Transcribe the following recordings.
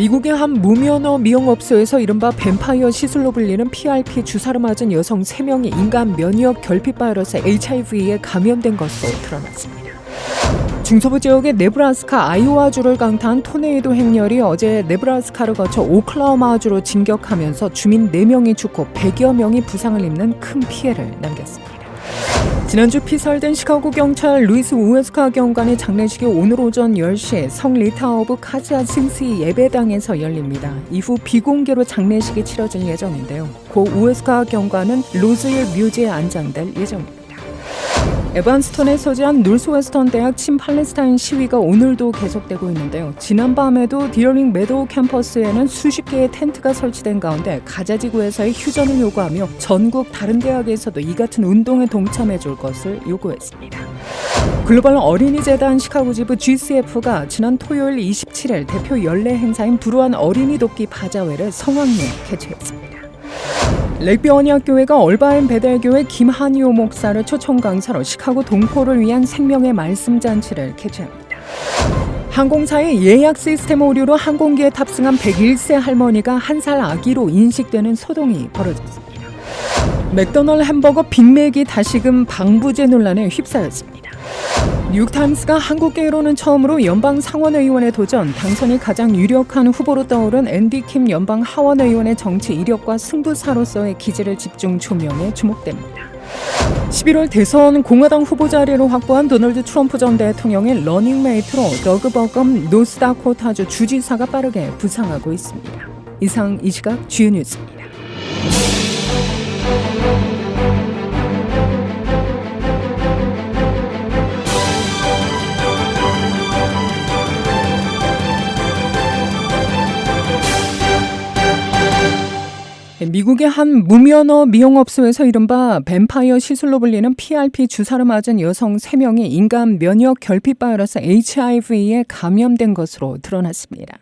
미국의 한 무면허 미용업소에서 이른바 뱀파이어 시술로 불리는 PRP 주사를 맞은 여성 3명이 인간 면역 결핍 바이러스 HIV에 감염된 것으로 드러났습니다. 중서부 지역의 네브라스카 아이오와주를 강타한 토네이도 행렬이 어제 네브라스카를 거쳐 오클라호마주로 진격하면서 주민 4명이 죽고 100여 명이 부상을 입는 큰 피해를 남겼습니다. 지난주 피살된 시카고 경찰 루이스 우에스카 경관의 장례식이 오늘 오전 10시에 성 리타 오브 카자 승시 예배당에서 열립니다. 이후 비공개로 장례식이 치러질 예정인데요. 고 우에스카 경관은 로즈힐 뮤지에 안장될 예정입니다. 에반스턴에 소재한 노스웨스턴 대학 친팔레스타인 시위가 오늘도 계속되고 있는데요. 지난밤에도 디어링 메도우 캠퍼스에는 수십 개의 텐트가 설치된 가운데 가자지구에서의 휴전을 요구하며 전국 다른 대학에서도 이 같은 운동에 동참해 줄 것을 요구했습니다. 글로벌 어린이재단 시카고 지부 GCF가 지난 토요일 27일 대표 연례 행사인 불우한 어린이 돕기 바자회를 성황리에 개최했습니다. 렉비 언약교회가 얼바인 베델교회 김한이오 목사를 초청 강사로 시카고 동포를 위한 생명의 말씀 잔치를 개최합니다. 항공사의 예약 시스템 오류로 항공기에 탑승한 101세 할머니가 한 살 아기로 인식되는 소동이 벌어졌습니다. 맥도널드 햄버거 빅맥이 다시금 방부제 논란에 휩싸였습니다. 뉴욕타임스가 한국계로는 처음으로 연방 상원의원에 도전, 당선이 가장 유력한 후보로 떠오른 앤디 킴 연방 하원의원의 정치 이력과 승부사로서의 기질을 집중 조명에 주목됩니다. 11월 대선 공화당 후보 자리로 확보한 도널드 트럼프 전 대통령의 러닝메이트로 더그 버검 노스다코타주 주지사가 빠르게 부상하고 있습니다. 이상 이 시각 주요 뉴스입니다. 미국의 한 무면허 미용업소에서 이른바 뱀파이어 시술로 불리는 PRP 주사를 맞은 여성 3명이 인간 면역 결핍 바이러스 HIV에 감염된 것으로 드러났습니다.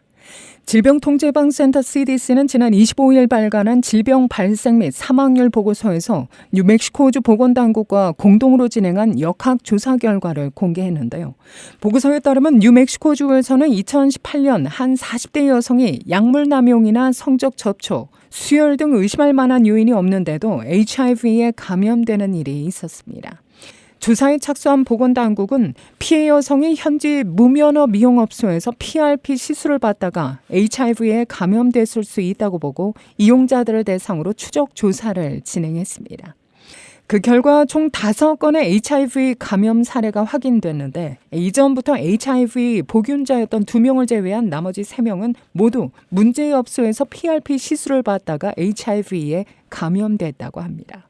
질병통제예방센터 CDC는 지난 25일 발간한 질병 발생 및 사망률 보고서에서 뉴멕시코주 보건당국과 공동으로 진행한 역학조사 결과를 공개했는데요. 보고서에 따르면 뉴멕시코주에서는 2018년 한 40대 여성이 약물 남용이나 성적 접촉, 수혈 등 의심할 만한 요인이 없는데도 HIV에 감염되는 일이 있었습니다. 조사에 착수한 보건당국은 피해 여성이 현지 무면허 미용업소에서 PRP 시술을 받다가 HIV에 감염됐을 수 있다고 보고 이용자들을 대상으로 추적 조사를 진행했습니다. 그 결과 총 5건의 HIV 감염 사례가 확인됐는데 이전부터 HIV 보균자였던 2명을 제외한 나머지 3명은 모두 문제의 업소에서 PRP 시술을 받다가 HIV에 감염됐다고 합니다.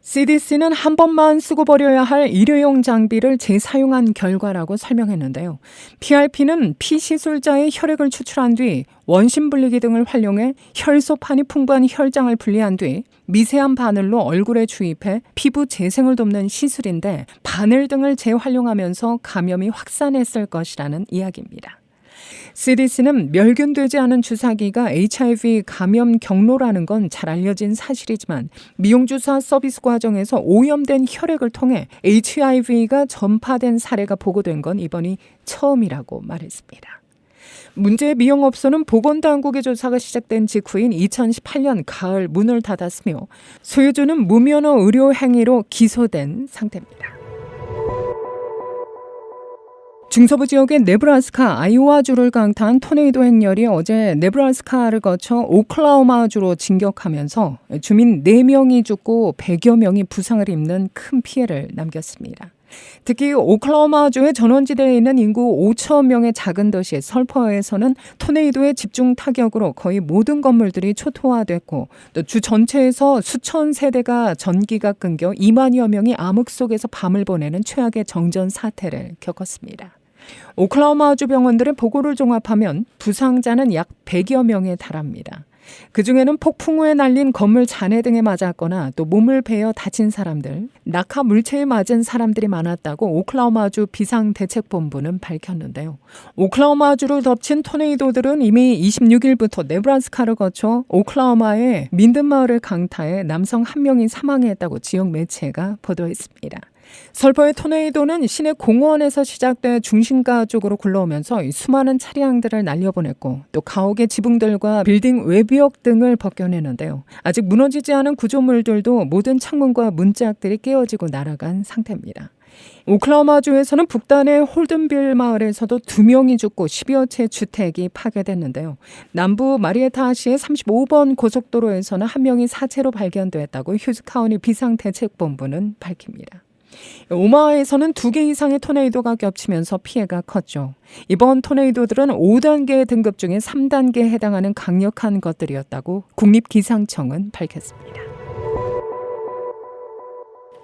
CDC는 한 번만 쓰고 버려야 할 일회용 장비를 재사용한 결과라고 설명했는데요. PRP는 피시술자의 혈액을 추출한 뒤 원심 분리기 등을 활용해 혈소판이 풍부한 혈장을 분리한 뒤 미세한 바늘로 얼굴에 주입해 피부 재생을 돕는 시술인데 바늘 등을 재활용하면서 감염이 확산했을 것이라는 이야기입니다. CDC는 멸균되지 않은 주사기가 HIV 감염 경로라는 건 잘 알려진 사실이지만 미용주사 서비스 과정에서 오염된 혈액을 통해 HIV가 전파된 사례가 보고된 건 이번이 처음이라고 말했습니다. 문제의 미용업소는 보건당국의 조사가 시작된 직후인 2018년 가을 문을 닫았으며 소유주는 무면허 의료 행위로 기소된 상태입니다. 중서부 지역의 네브라스카 아이오와주를 강타한 토네이도 행렬이 어제 네브라스카를 거쳐 오클라호마주로 진격하면서 주민 4명이 죽고 100여 명이 부상을 입는 큰 피해를 남겼습니다. 특히 오클라호마주의 전원지대에 있는 인구 5천 명의 작은 도시 설퍼에서는 토네이도의 집중 타격으로 거의 모든 건물들이 초토화됐고 또 주 전체에서 수천 세대가 전기가 끊겨 2만여 명이 암흑 속에서 밤을 보내는 최악의 정전 사태를 겪었습니다. 오클라호마주 병원들의 보고를 종합하면 부상자는 약 100여 명에 달합니다. 그중에는 폭풍 후에 날린 건물 잔해 등에 맞았거나 또 몸을 베어 다친 사람들, 낙하 물체에 맞은 사람들이 많았다고 오클라호마주 비상대책본부는 밝혔는데요. 오클라호마주를 덮친 토네이도들은 이미 26일부터 네브라스카를 거쳐 오클라호마의 민든 마을을 강타해 남성 1명이 사망했다고 지역 매체가 보도했습니다. 설퍼의 토네이도는 시내 공원에서 시작돼 중심가 쪽으로 굴러오면서 수많은 차량들을 날려보냈고 또 가옥의 지붕들과 빌딩 외벽 등을 벗겨내는데요. 아직 무너지지 않은 구조물들도 모든 창문과 문짝들이 깨어지고 날아간 상태입니다. 오클라호마주에서는 북단의 홀든빌 마을에서도 2명이 죽고 10여 채 주택이 파괴됐는데요. 남부 마리에타시의 35번 고속도로에서는 1명이 사체로 발견됐다고 휴즈카운티 비상대책본부는 밝힙니다. 오마하에서는 2개 이상의 토네이도가 겹치면서 피해가 컸죠. 이번 토네이도들은 5단계 등급 중에 3단계에 해당하는 강력한 것들이었다고 국립기상청은 밝혔습니다.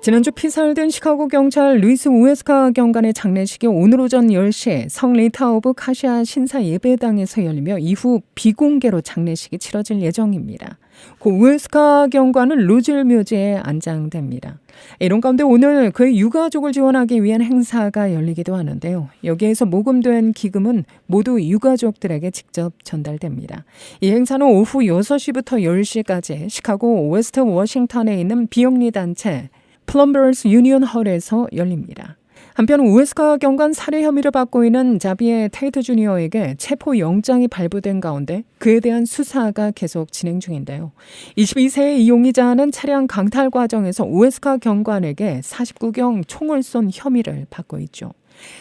지난주 피살된 시카고 경찰 루이스 우에스카 경관의 장례식이 오늘 오전 10시에 성 리타 오브 카시아 신사 예배당에서 열리며 이후 비공개로 장례식이 치러질 예정입니다. 고 우에스카 경관은 루즐 묘지에 안장됩니다. 이런 가운데 오늘 그의 유가족을 지원하기 위한 행사가 열리기도 하는데요. 여기에서 모금된 기금은 모두 유가족들에게 직접 전달됩니다. 이 행사는 오후 6시부터 10시까지 시카고 웨스트 워싱턴에 있는 비영리 단체 플럼버스 유니언 홀에서 열립니다. 한편 우에스카 경관 살해 혐의를 받고 있는 자비에 테이트 주니어에게 체포영장이 발부된 가운데 그에 대한 수사가 계속 진행 중인데요. 22세의 이 용의자는 차량 강탈 과정에서 우에스카 경관에게 49경 총을 쏜 혐의를 받고 있죠.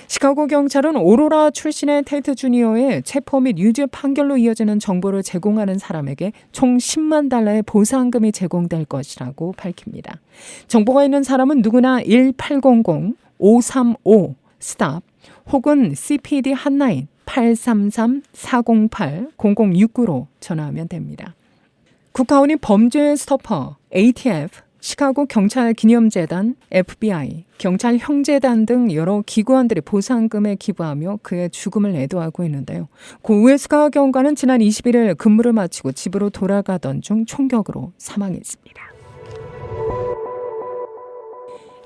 시카고 경찰은 오로라 출신의 테이트 주니어의 체포 및 유죄 판결로 이어지는 정보를 제공하는 사람에게 총 10만 달러의 보상금이 제공될 것이라고 밝힙니다. 정보가 있는 사람은 누구나 1800-535-STOP 혹은 CPD 핫라인 833-408-0069로 전화하면 됩니다. 국가원이 범죄 스토퍼 ATF, 시카고 경찰 기념재단, FBI, 경찰 형제단 등 여러 기관들이 보상금에 기부하며 그의 죽음을 애도하고 있는데요. 고 우에스카 경관은 지난 21일 근무를 마치고 집으로 돌아가던 중 총격으로 사망했습니다.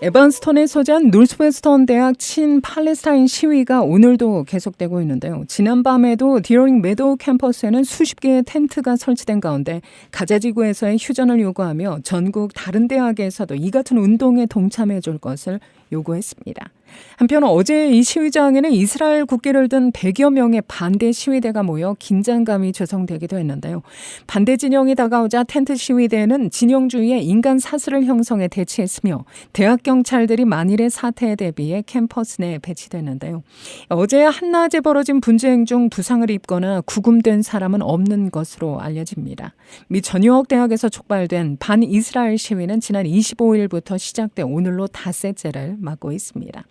에반스턴에 소재한 노스웨스턴 대학 친팔레스타인 시위가 오늘도 계속되고 있는데요. 지난밤에도 디어링 메도우 캠퍼스에는 수십 개의 텐트가 설치된 가운데 가자지구에서의 휴전을 요구하며 전국 다른 대학에서도 이 같은 운동에 동참해 줄 것을 요구했습니다. 한편 어제 이 시위장에는 이스라엘 국기를 든 100여 명의 반대 시위대가 모여 긴장감이 조성되기도 했는데요. 반대 진영이 다가오자 텐트 시위대는 진영주의의 인간 사슬을 형성해 대치했으며 대학 경찰들이 만일의 사태에 대비해 캠퍼스 내에 배치됐는데요. 어제 한낮에 벌어진 분쟁 중 부상을 입거나 구금된 사람은 없는 것으로 알려집니다. 미 전역 대학에서 촉발된 반이스라엘 시위는 지난 25일부터 시작돼 오늘로 닷새째를 맞고 있습니다.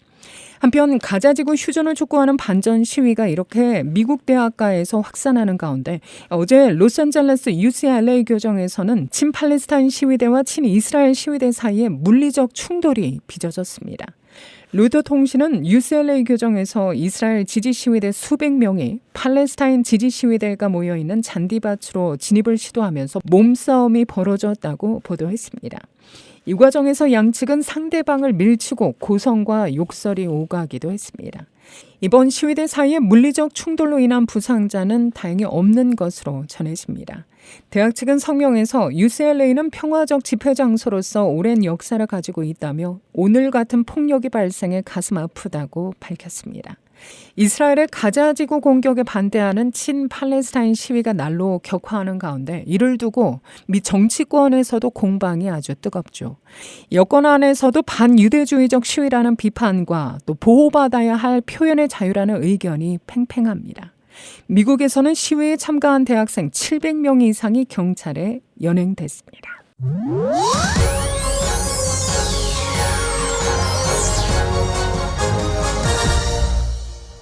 한편 가자지구 휴전을 촉구하는 반전 시위가 이렇게 미국 대학가에서 확산하는 가운데 어제 로스앤젤레스 UCLA 교정에서는 친팔레스타인 시위대와 친이스라엘 시위대 사이에 물리적 충돌이 빚어졌습니다. 루터 통신은 UCLA 교정에서 이스라엘 지지 시위대 수백 명이 팔레스타인 지지 시위대가 모여있는 잔디밭으로 진입을 시도하면서 몸싸움이 벌어졌다고 보도했습니다. 이 과정에서 양측은 상대방을 밀치고 고성과 욕설이 오가기도 했습니다. 이번 시위대 사이의 물리적 충돌로 인한 부상자는 다행히 없는 것으로 전해집니다. 대학 측은 성명에서 UCLA는 평화적 집회 장소로서 오랜 역사를 가지고 있다며 오늘 같은 폭력이 발생해 가슴 아프다고 밝혔습니다. 이스라엘의 가자지구 공격에 반대하는 친팔레스타인 시위가 날로 격화하는 가운데 이를 두고 미 정치권에서도 공방이 아주 뜨겁죠. 여권 안에서도 반유대주의적 시위라는 비판과 또 보호받아야 할 표현의 자유라는 의견이 팽팽합니다. 미국에서는 시위에 참가한 대학생 700명 이상이 경찰에 연행됐습니다.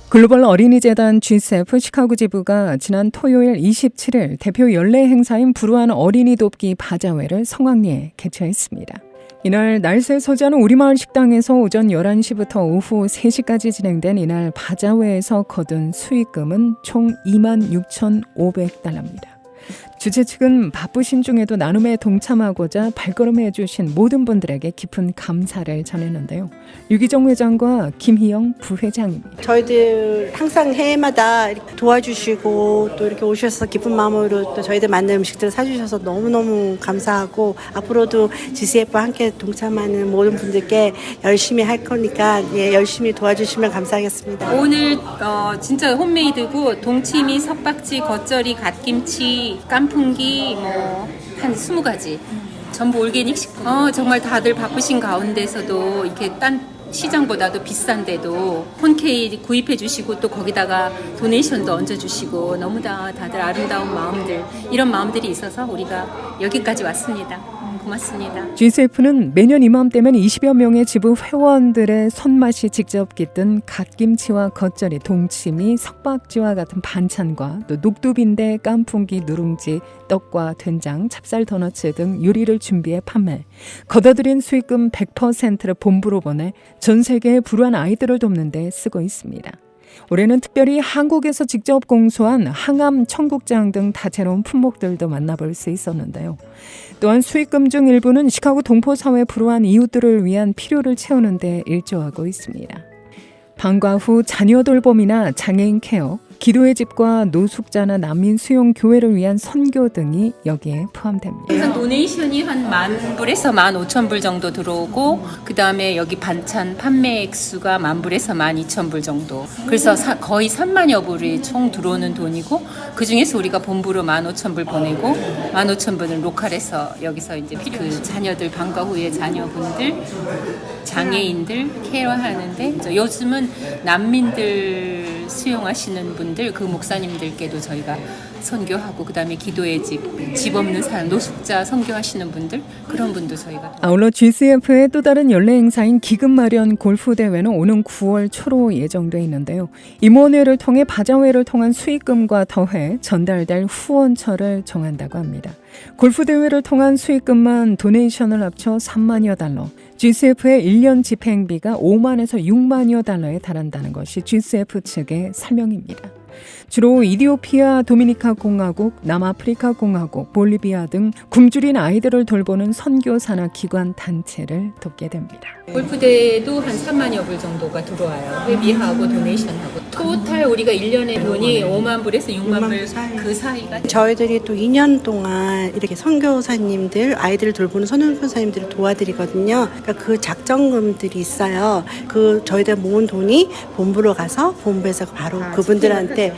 글로벌 어린이재단 GCF 시카고 지부가 지난 토요일 27일 대표 연례 행사인 불우한 어린이 돕기 바자회를 성황리에 개최했습니다. 이날 날새 소재하는 우리마을 식당에서 오전 11시부터 오후 3시까지 진행된 이날 바자회에서 거둔 수익금은 총 26,500달러입니다. 주최 측은 바쁘신 중에도 나눔에 동참하고자 발걸음해 주신 모든 분들에게 깊은 감사를 전했는데요. 유기정 회장과 김희영 부회장입니다. 저희들 항상 해마다 이렇게 도와주시고 또 이렇게 오셔서 기쁜 마음으로 또 저희들 만든 음식들을 사주셔서 너무너무 감사하고, 앞으로도 GCF와 함께 동참하는 모든 분들께 열심히 할 거니까 열심히 도와주시면 감사하겠습니다. 오늘 진짜 홈메이드고 동치미, 석박지, 겉절이, 갓김치, 깐풍기 한 20가지 전부 올게닉 식품. 정말 다들 바쁘신 가운데서도 이렇게 딴 시장보다도 비싼데도 폰케이크 구입해 주시고 또 거기다가 도네이션도 얹어 주시고 너무 다들 아름다운 마음들, 이런 마음들이 있어서 우리가 여기까지 왔습니다. 고맙습니다. GCF는 매년 이맘때면 20여 명의 지부 회원들의 손맛이 직접 깃든 갓김치와 겉절이, 동치미, 석박지와 같은 반찬과 또 녹두빈대, 깐풍기, 누룽지, 떡과 된장, 찹쌀 도너츠 등 요리를 준비해 판매. 걷어들인 수익금 100%를 본부로 보내 전 세계의 불우한 아이들을 돕는 데 쓰고 있습니다. 올해는 특별히 한국에서 직접 공수한 항암 청국장 등 다채로운 품목들도 만나볼 수 있었는데요. 또한 수익금 중 일부는 시카고 동포사회 불우한 이웃들을 위한 필요를 채우는 데 일조하고 있습니다. 방과 후 자녀 돌봄이나 장애인 케어, 기도의 집과 노숙자나 난민 수용 교회를 위한 선교 등이 여기에 포함됩니다. 우선 도네이션이 한 10,000불에서 15,000불 정도 들어오고, 그 다음에 여기 반찬 판매 액수가 10,000불에서 12,000불 정도. 그래서 거의 30,000여 불이 총 들어오는 돈이고, 그 중에서 우리가 본부로 15,000불 보내고 15,000불은 로컬에서 여기서 이제 그 자녀들, 방과 후의 자녀분들, 장애인들 케어하는데, 요즘은 난민들 수용하시는 분들, 그 목사님들께도 저희가 선교하고, 그 다음에 기도의 집 없는 사람, 노숙자 선교하시는 분들, 그런 분도 저희가. 아울러 GCF의 또 다른 연례 행사인 기금 마련 골프 대회는 오는 9월 초로 예정돼 있는데요. 임원회를 통해 바자회를 통한 수익금과 더해 전달될 후원처를 정한다고 합니다. 골프 대회를 통한 수익금만 도네이션을 합쳐 3만여 달러, GCF의 1년 집행비가 5만에서 6만여 달러에 달한다는 것이 GCF 측의 설명입니다. 주로 이디오피아 도미니카 공화국, 남아프리카 공화국, 볼리비아 등 굶주린 아이들을 돌보는 선교사나 기관 단체를 돕게 됩니다. 골프대회도 한 3만여 불 정도가 들어와요. 회비하고 도네이션하고. 토탈 우리가 1년에 돈이 5만 불에서 6만 불 그 사이가. 저희들이 또 2년 동안 이렇게 선교사님들, 아이들을 돌보는 선교사님들을 도와드리거든요. 그러니까 그 작정금들이 있어요. 그 저희들 모은 돈이 본부로 가서 본부에서 바로 그분들한테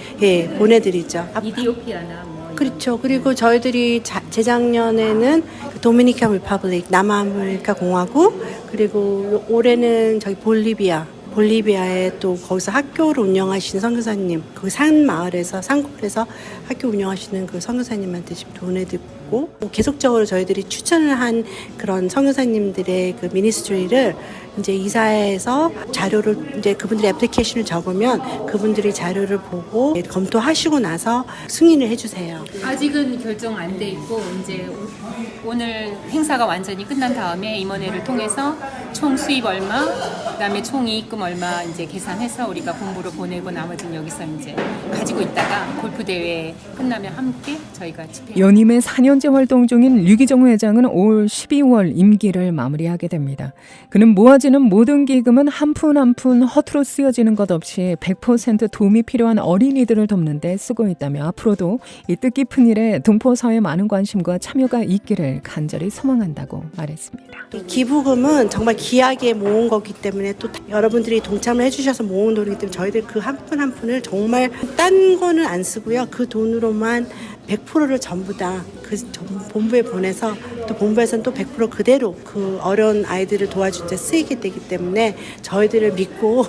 보내드리죠. 이디오피아나 그렇죠. 그리고 저희들이 재작년에는 도미니카 리퍼블릭, 남아메리카 공화국, 그리고 올해는 저희 볼리비아에 또 거기서 학교를 운영하시는 선교사님, 그 산 마을에서 산골에서 학교 운영하시는 그 선교사님한테 지금 보내드리고, 계속적으로 저희들이 추천을 한 그런 선교사님들의 그 미니스트리를 이제 이사회에서 자료를 이제 그분들이 애플리케이션을 적으면 그분들이 자료를 보고 검토하시고 나서 승인을 해주세요. 아직은 결정 안 돼 있고, 이제 오늘 행사가 완전히 끝난 다음에 임원회를 통해서 총 수입 얼마, 그다음에 총 이익금 얼마 이제 계산해서 우리가 본부로 보내고, 나머지는 여기서 이제 가지고 있다가 골프 대회 끝나면 함께 저희가 집행. 연임의 4년째 활동 중인 유기정 회장은 올 12월 임기를 마무리하게 됩니다. 그는 모아지는 모든 기금은 한 푼 한 푼 허투루 쓰여지는 것 없이 100% 도움이 필요한 어린이들을 돕는 데 쓰고 있다며, 앞으로도 이 뜻깊은 일에 동포사회에 많은 관심과 참여가 있기를 간절히 소망한다고 말했습니다. 이 기부금은 정말 귀하게 모은 거기 때문에 또 여러분들이 동참을 해주셔서 모은 돈이기 때문에 저희들 그 한 푼 한 푼을 정말 딴 거는 안 쓰고요. 그 돈으로만 100%를 전부 다 그 본부에 보내서, 또 본부에서는 또 100% 그대로 그 어려운 아이들을 도와줄 때 쓰이게 되기 때문에 저희들을 믿고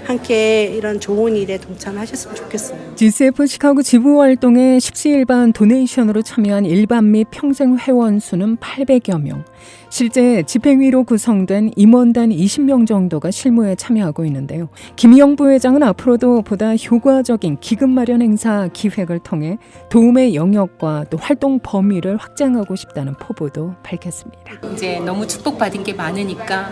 함께 이런 좋은 일에 동참하셨으면 좋겠어요. GCF 시카고 지부 활동에 십시일반 도네이션으로 참여한 일반 및 평생 회원 수는 800여 명. 실제 집행위로 구성된 임원단 20명 정도가 실무에 참여하고 있는데요. 김희영 부회장은 앞으로도 보다 효과적인 기금 마련 행사 기획을 통해 도움의 영역과 또 활동 범위를 확장하고 싶다는 포부도 밝혔습니다. 이제 너무 축복받은 게 많으니까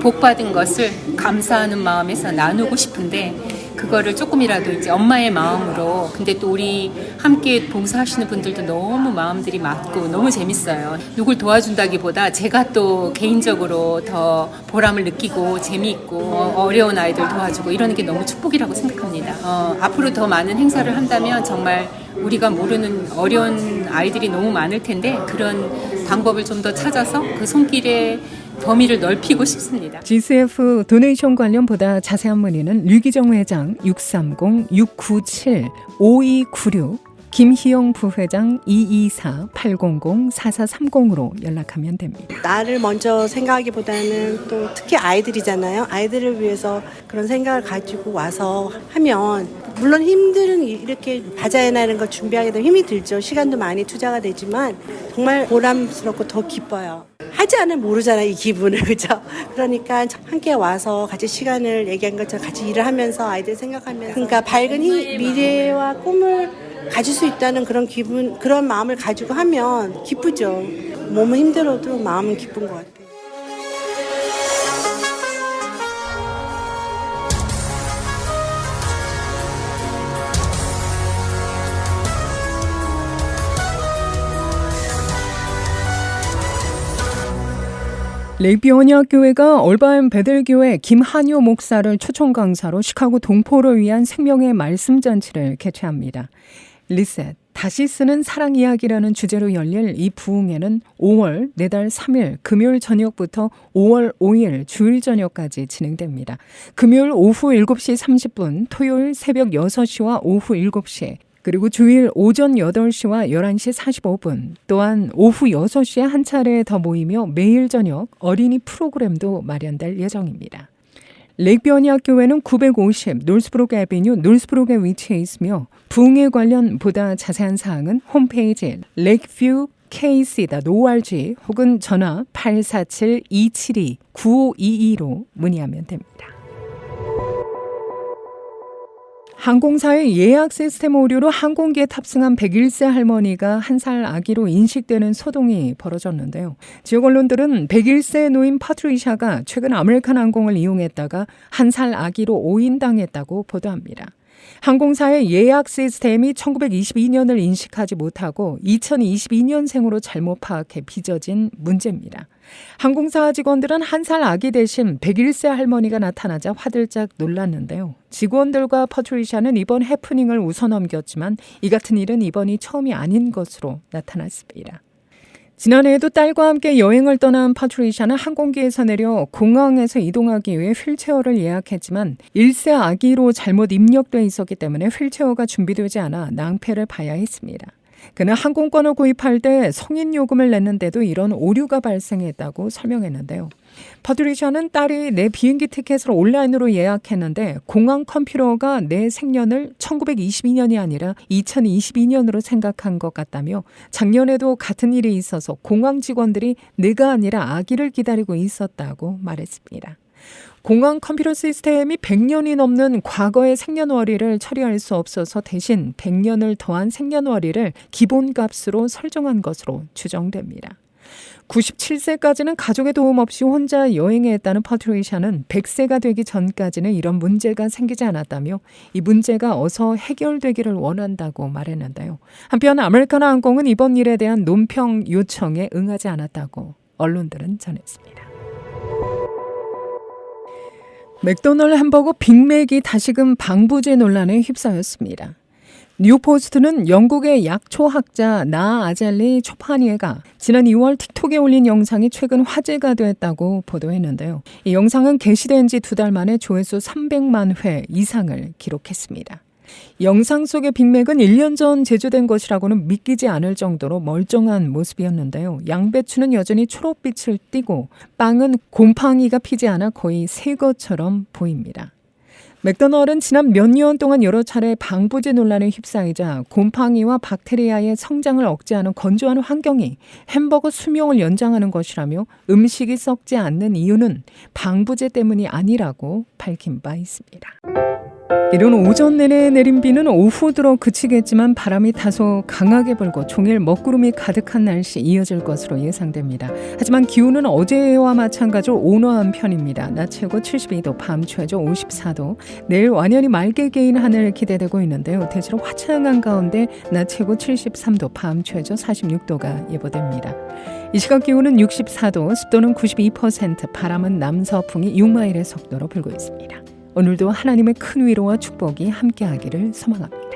복받은 것을 감사하는 마음에서 나누고 싶은데, 그거를 조금이라도 이제 엄마의 마음으로, 근데 또 우리 함께 봉사하시는 분들도 너무 마음들이 맞고 너무 재밌어요. 누굴 도와준다기보다 제가 또 개인적으로 더 보람을 느끼고 재미있고 어려운 아이들 도와주고 이러는 게 너무 축복이라고 생각합니다. 앞으로 더 많은 행사를 한다면 정말 우리가 모르는 어려운 아이들이 너무 많을 텐데 그런 방법을 좀 더 찾아서 그 손길의 범위를 넓히고 싶습니다. GCF 도네이션 관련 보다 자세한 문의는 류기정 회장 630-697-5296, 김희영 부회장 224-800-4430으로 연락하면 됩니다. 나를 먼저 생각하기보다는 또 특히 아이들이잖아요. 아이들을 위해서 그런 생각을 가지고 와서 하면 물론 힘들은 이렇게 바자회라는 걸 준비하게 되면 힘이 들죠. 시간도 많이 투자가 되지만 정말 보람스럽고 더 기뻐요. 하지 않으면 모르잖아요, 이 기분을. 그죠? 그러니까 함께 와서 같이 시간을 얘기한 것처럼 같이 일을 하면서 아이들 생각하면서 그러니까 밝은 미래와 꿈을 가질 수 있다는 그런 기분, 그런 마음을 가지고 하면 기쁘죠. 몸은 힘들어도 마음은 기쁜 것 같아요. 레이비 언약교회가 얼바인 베델교회 김한효 목사를 초청 강사로 시카고 동포를 위한 생명의 말씀 잔치를 개최합니다. 리셋, 다시 쓰는 사랑 이야기라는 주제로 열릴 이 부흥회는 5월 4달 3일 금요일 저녁부터 5월 5일 주일 저녁까지 진행됩니다. 금요일 오후 7시 30분, 토요일 새벽 6시와 오후 7시, 그리고 주일 오전 8시와 11시 45분, 또한 오후 6시에 한 차례 더 모이며 매일 저녁 어린이 프로그램도 마련될 예정입니다. 레이비 언약교회는 950 놀스브룩 애비뉴 놀스브룩에 위치해 있으며 부흥회 관련 보다 자세한 사항은 홈페이지 lakeview.kc.org 혹은 전화 847-272-9522로 문의하면 됩니다. 항공사의 예약 시스템 오류로 항공기에 탑승한 101세 할머니가 한 살 아기로 인식되는 소동이 벌어졌는데요. 지역 언론들은 101세 노인 파트리샤가 최근 아메리칸 항공을 이용했다가 한 살 아기로 오인당했다고 보도합니다. 항공사의 예약 시스템이 1922년을 인식하지 못하고 2022년생으로 잘못 파악해 빚어진 문제입니다. 항공사 직원들은 한 살 아기 대신 101세 할머니가 나타나자 화들짝 놀랐는데요. 직원들과 퍼트리샤는 이번 해프닝을 웃어넘겼지만 이 같은 일은 이번이 처음이 아닌 것으로 나타났습니다. 지난해에도 딸과 함께 여행을 떠난 파트리샤는 항공기에서 내려 공항에서 이동하기 위해 휠체어를 예약했지만 1세 아기로 잘못 입력돼 있었기 때문에 휠체어가 준비되지 않아 낭패를 봐야 했습니다. 그는 항공권을 구입할 때 성인 요금을 냈는데도 이런 오류가 발생했다고 설명했는데요. 파트리샤는 딸이 내 비행기 티켓을 온라인으로 예약했는데 공항 컴퓨터가 내 생년을 1922년이 아니라 2022년으로 생각한 것 같다며 작년에도 같은 일이 있어서 공항 직원들이 내가 아니라 아기를 기다리고 있었다고 말했습니다. 공항 컴퓨터 시스템이 100년이 넘는 과거의 생년월일을 처리할 수 없어서 대신 100년을 더한 생년월일을 기본값으로 설정한 것으로 추정됩니다. 97세까지는 가족의 도움 없이 혼자 여행했다는 파트리샤는 100세가 되기 전까지는 이런 문제가 생기지 않았다며 이 문제가 어서 해결되기를 원한다고 말했는데요. 한편 아메리칸 항공은 이번 일에 대한 논평 요청에 응하지 않았다고 언론들은 전했습니다. 맥도널드 햄버거 빅맥이 다시금 방부제 논란에 휩싸였습니다. 뉴포스트는 영국의 약초학자 나 아잘리 초파니에가 지난 2월 틱톡에 올린 영상이 최근 화제가 됐다고 보도했는데요. 이 영상은 게시된 지 2달 만에 조회수 300만 회 이상을 기록했습니다. 영상 속의 빅맥은 1년 전 제조된 것이라고는 믿기지 않을 정도로 멀쩡한 모습이었는데요. 양배추는 여전히 초록빛을 띠고 빵은 곰팡이가 피지 않아 거의 새 것처럼 보입니다. 맥도널드는 지난 몇 년 동안 여러 차례 방부제 논란에 휩싸이자 곰팡이와 박테리아의 성장을 억제하는 건조한 환경이 햄버거 수명을 연장하는 것이라며 음식이 썩지 않는 이유는 방부제 때문이 아니라고 밝힌 바 있습니다. 이런 오전 내내 내린 비는 오후 들어 그치겠지만 바람이 다소 강하게 불고 종일 먹구름이 가득한 날씨 이어질 것으로 예상됩니다. 하지만 기온은 어제와 마찬가지로 온화한 편입니다. 낮 최고 72도, 밤 최저 54도. 내일 완연히 맑게 개인 하늘 기대되고 있는데요. 대체로 화창한 가운데 낮 최고 73도, 밤 최저 46도가 예보됩니다. 이 시각 기온은 64도, 습도는 92%, 바람은 남서풍이 6마일의 속도로 불고 있습니다. 오늘도 하나님의 큰 위로와 축복이 함께하기를 소망합니다.